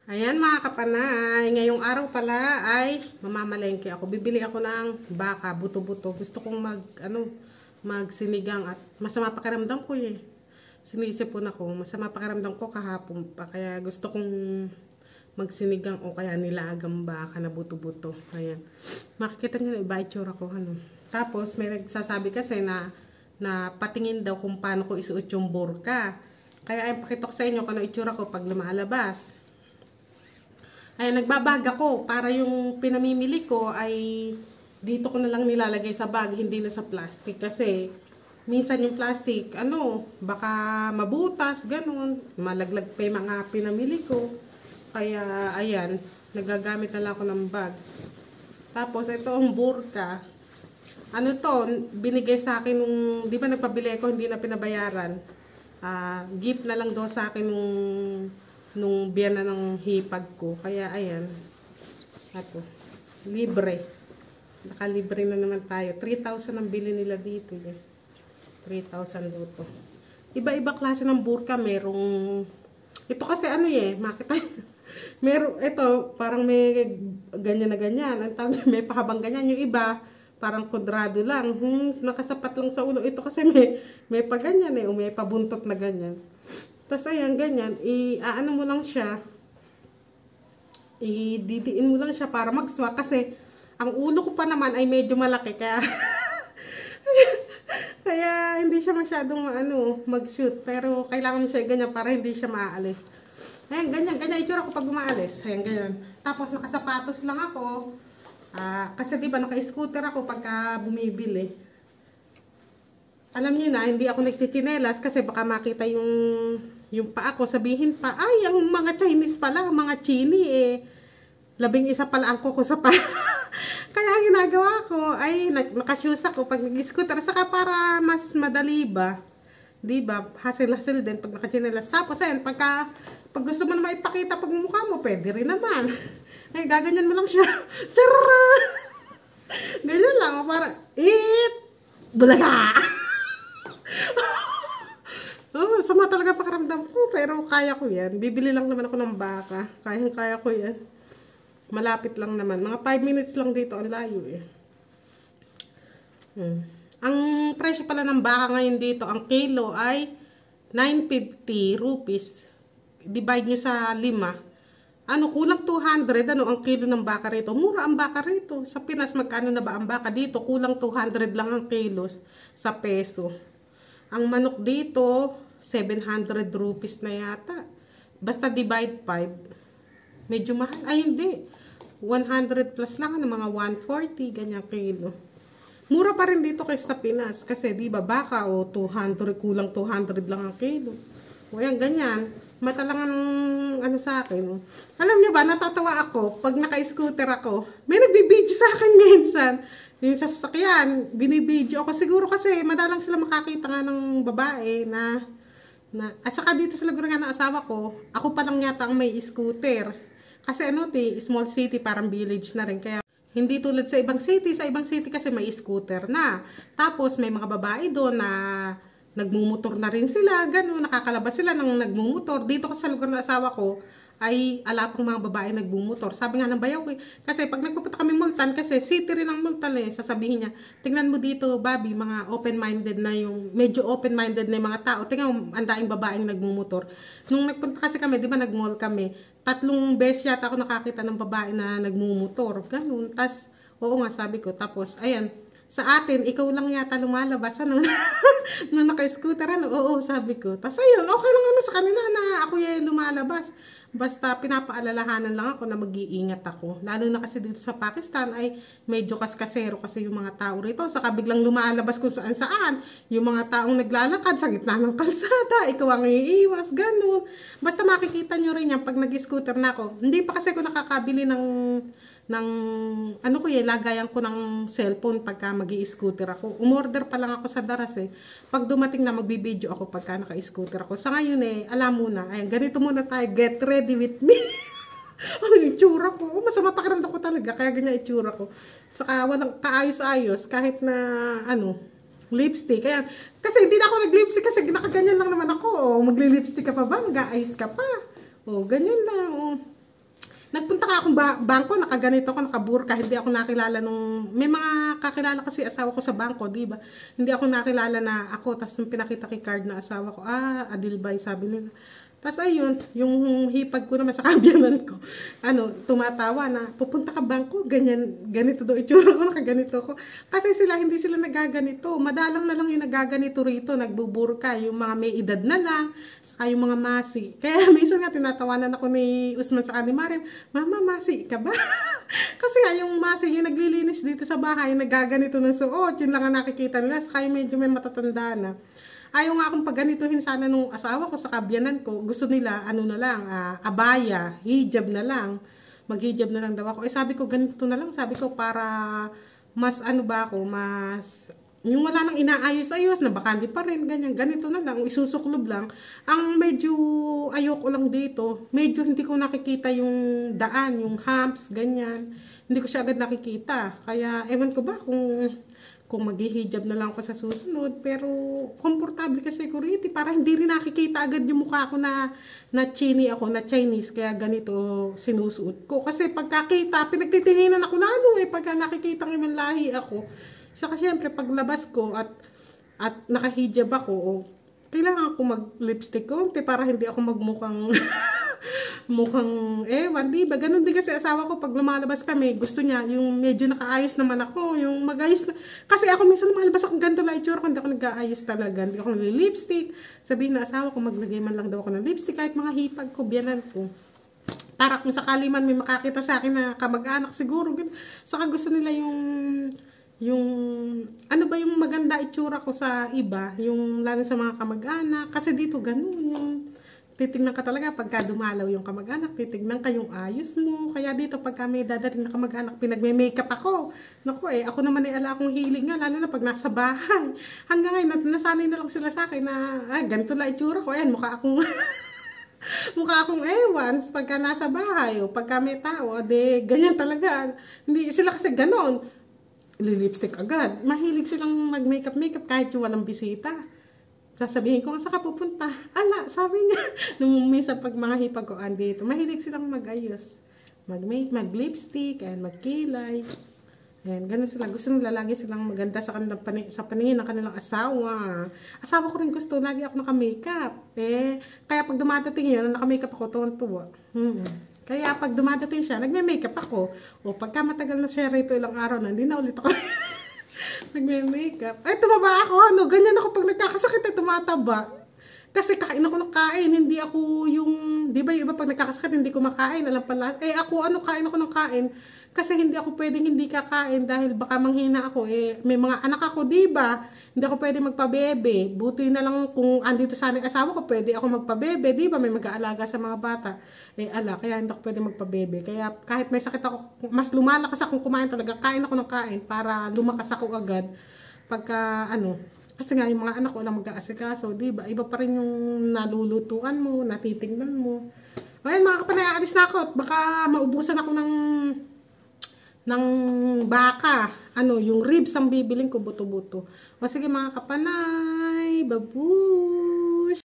Ayan mga kapanay, ngayong araw pala ay mamamalengke ako. Bibili ako ng baka, buto-buto. Gusto kong magsinigang at masama pakiramdam ko eh. Sinisipon ako, masama pakiramdam ko kahapon pa. Kaya gusto kong magsinigang o kaya nilagang baka na buto-buto. Ayan. Makikita nyo na iba itsura ko. Tapos may nagsasabi kasi na patingin daw kung paano ko isuot yung burka. Kaya ay pakita ko sa inyo kung ano itsura ko pag lumalabas. Ay nagbabag ako para yung pinamimili ko ay dito ko na lang nilalagay sa bag, hindi na sa plastic kasi minsan yung plastic baka mabutas, ganun, malaglag pa yung mga pinamili ko. Kaya ayan, nagagamit na lang ako ng bag. Tapos ito ang burka. Binigay sa akin nung, di ba nagpabili ako, hindi na pinabayaran. Gift na lang daw sa akin nung biyana ng hipag ko. Kaya ayan, libre. Nakalibre na naman tayo. 3,000 ang bili nila dito. 3,000 dito. Iba-iba klase ng burka. Merong, ito kasi makita. Ito, parang may ganyan na ganyan. Ang tawag, may pahabang ganyan. Yung iba, parang kudrado lang. Nakasapat lang sa ulo. Ito kasi may pa ganyan o may pabuntot na ganyan. Tapos ayan, ganyan, mo lang siya, didiin mo lang siya para magswak kasi ang ulo ko pa naman ay medyo malaki kaya kaya hindi siya masyadong mag-shoot, pero kailangan mo siya ganyan para hindi siya maaalis. Ayan, ganyan itsura ko pag umaalis. Ayan, ganyan. Tapos nakasapatos lang ako, kasi diba naka-scooter ako pagka bumibili. Alam niyo na, hindi ako nagchichinelas kasi baka makita yung paa ko, sabihin pa, ay, ang mga Chinese pala, mga Chini 11 pala ang kuko sa paa. Kaya ang ginagawa ko ay nakashoes ako pag nag-scooter, saka para mas madali ba? Diba? Hassle din pag nakachinelas. Tapos ayan, pag gusto mo na maipakita pag mukha mo, pwede rin naman. Ay, gaganyan mo lang siya. Tara! Ganyan lang, para, bulaga! Sama talaga pakiramdam ko, pero kaya ko yan. Bibili lang naman ako ng baka. Kaya ko yan. Malapit lang naman. Mga 5 minutes lang dito ang layo Ang presyo pala ng baka ngayon dito, ang kilo ay 950 rupees. Divide nyo sa 5. Kulang 200, ang kilo ng baka rito. Mura ang baka rito. Sa Pinas, magkano na ba ang baka dito? Kulang 200 lang ang kilo sa peso. Ang manok dito, 700 rupees na yata. Basta divide 5. Medyo mahal. Ay, hindi. 100 plus lang, mga 140, ganyan kilo. Mura pa rin dito kaysa sa Pinas. Kasi, di ba, baka, 200, kulang 200 lang ang kilo. O yan, ganyan. Mata lang ang sa akin. Alam niyo ba, natatawa ako pag naka-scooter ako. May nagbibideo sa akin minsan. Yung sa sasakyan, binibideo ako. Siguro kasi madalang sila makakita nga ng babae at saka dito sa lugar nga ng asawa ko, ako pa lang yata ang may scooter. Kasi small city, parang village na rin. Kaya hindi tulad sa ibang city kasi may scooter na. Tapos may mga babae doon na nagmumotor na rin sila, gano'n, nakakalabas sila ng nagmumotor. Dito kasi sa lugar ng asawa ko, ay ala pang mga babae nagmumotor. Sabi nga ng bayaw ko, kasi pag nagpupunta kami Multan, kasi city rin ang Multan sasabihin niya, tingnan mo dito, Bobby, mga open-minded na medyo open-minded na yung mga tao. Tingnan mo, ang daing babaeng nagmumotor. Nung nagpunta kasi kami, di ba nag-mall kami, 3 beses yata ako nakakita ng babae na nagmumotor. Ganun. Tas, oo nga, sabi ko. Tapos, ayan, sa atin, ikaw lang yata lumalabas. Nung naka-scooter, oo, sabi ko. Tapos, ayun, okay lang sa kanila na ako yung lumalabas. Basta, pinapaalalahanan lang ako na mag-iingat ako. Lalo na kasi dito sa Pakistan, ay medyo kaskasero kasi yung mga tao rito. Saka biglang lumalabas kung saan-saan. Yung mga taong naglalakad sa gitna ng kalsada, ikaw ang iiwas, ganun. Basta makikita nyo rin yan pag nag-scooter na ako. Hindi pa kasi ako nakakabili ng lagayan ko ng cellphone pagka mag-i-scooter ako. Umorder pa lang ako sa Daras Pag dumating na, magbibideo ako pagka naka-scooter ako. Sa ngayon alam mo na, ayan, ganito muna tayo, get ready with me. Ang itsura ko, masama pakiramdam ko talaga, kaya ganyan itsura ko. Saka walang kaayos-ayos, kahit na, lipstick. Kaya, kasi hindi na ako nag-lipstick kasi nakaganyan lang naman ako. Magli-lipstick ka pa ba? Mag-aayos ka pa. Ganyan lang. Nagpunta ka akong bangko, nakaganito ako, nakaburka, hindi ako nakilala nung, may mga kakilala kasi asawa ko sa bangko, di ba? Hindi ako nakilala na ako, tapos nung pinakita kay card na asawa ko, Adilbay, sabi nila. Tapos ayun, yung hipag ko naman sa kabyanan ko, tumatawa na, pupunta ka bangko, ganyan, ganito daw itsura ko, nakaganito ko. Kasi hindi sila nagaganito. Madalang na lang yung nagaganito rito, nagbuburka, yung mga may edad na lang, saka yung mga masi. Kaya minsan nga, tinatawanan ako ni Usman sa ni Mariam, Mama, masi ka ba? Kasi nga, yung masi, yung naglilinis dito sa bahay, nagaganito ng suot, yun lang ang nakikita nila, saka yung medyo may matatanda na. Ayaw nga akong pagganituhin sana nung asawa ko sa kabyanan ko. Gusto nila, abaya, hijab na lang. Maghijab na lang daw ako. Sabi ko, ganito na lang. Sabi ko, para mas yung wala nang inaayos-ayos, na bakandi pa rin, ganyan. Ganito na lang, isusuklob lang. Ang medyo ayoko lang dito, medyo hindi ko nakikita yung daan, yung humps, ganyan. Hindi ko siya agad nakikita. Kaya, ewan ko ba kung maghihijab na lang ako sa susunod, pero komportable ka security para hindi rin nakikita agad yung mukha ko na chini ako, na Chinese, kaya ganito sinusuot ko. Kasi pagkakita, pinagtitinginan ako lalo pagka nakikita ng ibang lahi ako. Saka syempre, paglabas ko at nakahijab ako, kailangan ko mag-lipstick ko para hindi ako magmukhang mukhang ewan, diba? Ganun din kasi asawa ko pag lumalabas kami, gusto niya yung medyo nakaayos naman ako, yung magayos na. Kasi ako minsan lumalabas ako ganito lang itsura ko, hindi ako nag-aayos talaga, hindi ako nag-lipstick. Sabihin na asawa ko, maglagay man lang daw ako ng lipstick, kahit mga hipag ko, biyanan ko. Para kung sakali man may makakita sa akin na kamag-anak siguro, saka gusto nila yung yung maganda itsura ko sa iba, yung lalo sa mga kamag-anak, kasi dito ganun, yung titignan ka talaga pagka dumalaw yung kamag-anak, titignan ka yung ayos mo. Kaya dito pagka may dadating na kamag-anak, pinagme-makeup ako. Naku ako naman ala akong hiling nga, lalo na pag nasa bahay. Hanggang ngayon, nasanay na lang sila sa akin na, ganito lang itsura ko. Ayan, mukha akong ewan pagka nasa bahay o pagka may tao, ganyan talaga. Hindi sila kasi ganon. Lipstick agad. Mahilig silang mag-makeup kahit yung walang bisita. Sasabihin ko, saan ka pupunta? Sabi niya. Nung minsan pag mga hipag ko andito, mahilig silang mag-ayos. Mag-lipstick, magkilay. Ayan, ganun sila. Gusto nila lagi silang maganda sa paningin ng kanilang asawa. Asawa ko rin gusto, lagi ako naka-makeup. Kaya pag dumadating yun, naka-makeup ako, tuwan-tuwa. Kaya pag dumadating siya, nagme-makeup ako. O pagka matagal na siya rito ilang araw na, hindi na ulit ako nagme-makeup. Tumaba ako. Ganyan ako pag nagkakasakit, tumataba. Kasi kain ako ng kain. Hindi ako yung, di ba yung iba pag nagkakasakit, hindi ko makain. Alam pala. Kain ako ng kain. Kasi hindi ako pwedeng hindi kakain dahil baka manghina ako. May mga anak ako, di ba? Hindi ako pwedeng magpabebe. Buti na lang kung andito sana yung asawa ko, pwede ako magpabebe, di ba? May mag-aalaga sa mga bata. Kaya hindi ako pwedeng magpabebe. Kaya kahit may sakit ako, mas lumalakas akong kumain talaga. Kain ako ng kain para lumakas ako agad. Pagka, kasi nga yung mga anak ko lang mag-aasikaso, di ba? Iba pa rin yung nalulutuan mo, natitignan mo. Ayan mga kapanay, aalis na ako. Baka maubusan ako ng baka. Yung ribs ang bibiling ko, buto-buto. O sige mga kapanay, babush!